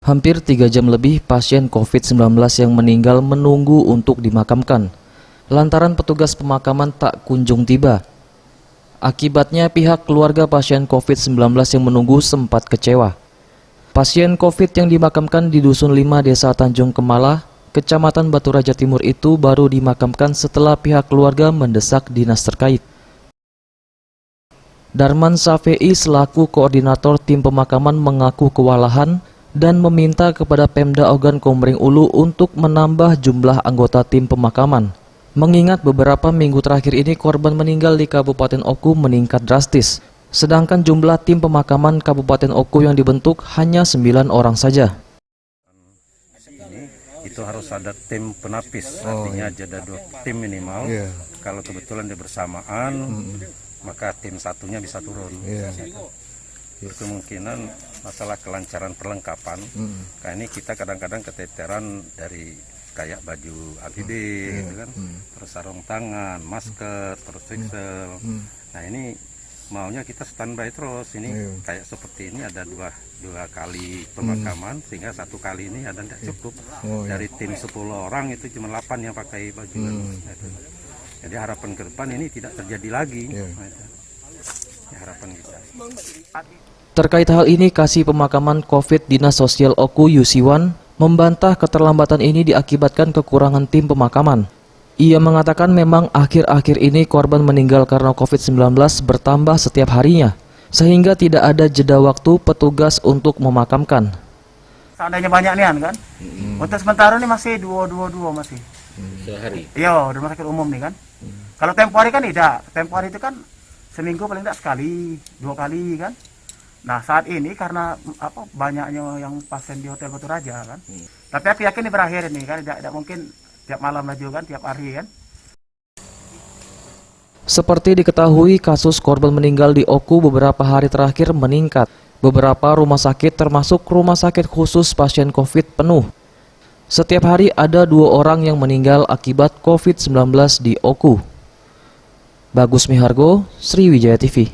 Hampir 3 jam lebih pasien COVID-19 yang meninggal menunggu untuk dimakamkan, lantaran petugas pemakaman tak kunjung tiba. Akibatnya pihak keluarga pasien COVID-19 yang menunggu sempat kecewa. Pasien COVID yang dimakamkan di Dusun 5 Desa Tanjung Kemala, Kecamatan Batu Raja Timur itu baru dimakamkan setelah pihak keluarga mendesak dinas terkait. Darman Safei selaku koordinator tim pemakaman mengaku kewalahan dan meminta kepada Pemda Ogan Komering Ulu untuk menambah jumlah anggota tim pemakaman. Mengingat beberapa minggu terakhir ini korban meninggal di Kabupaten Oku meningkat drastis, sedangkan jumlah tim pemakaman Kabupaten Oku yang dibentuk hanya 9 orang saja. Itu harus ada tim penapis, artinya ada 2 tim minimal. Kalau kebetulan dia bersamaan, maka tim satunya bisa turun. Kemungkinan masalah kelancaran perlengkapan, kayak ini kita kadang-kadang keteteran dari kayak baju APD, gitu kan, terus sarung tangan, masker, terus pixel. Nah ini maunya kita standby terus. Ini kayak seperti ini ada dua kali pemakaman, sehingga 1 kali ini ada tidak cukup. Dari tim 10 orang itu cuma 8 yang pakai baju. Jadi harapan ke depan ini tidak terjadi lagi. Harapan kita. Terkait hal ini, Kasih Pemakaman COVID Dinas Sosial Oku Yusiwan membantah keterlambatan ini diakibatkan kekurangan tim pemakaman. Ia mengatakan memang akhir-akhir ini korban meninggal karena COVID-19 bertambah setiap harinya, sehingga tidak ada jeda waktu petugas untuk memakamkan. Seandainya banyak nih kan, untuk sementara ini masih dua masih. Sehari? Iya, rumah sakit umum nih kan. Kalau tempo hari kan tidak, tempo hari itu kan seminggu paling tidak sekali, 2 kali kan. Nah saat ini karena banyaknya yang pasien di Hotel Batu Raja kan, tapi aku yakin ini berakhir ini kan, tidak mungkin tiap malam lagi kan, tiap hari kan. Seperti diketahui, kasus korban meninggal di Oku beberapa hari terakhir meningkat. Beberapa rumah sakit termasuk rumah sakit khusus pasien COVID penuh. Setiap hari ada 2 orang yang meninggal akibat COVID-19 di Oku. Bagus Mihargo, Sriwijaya TV.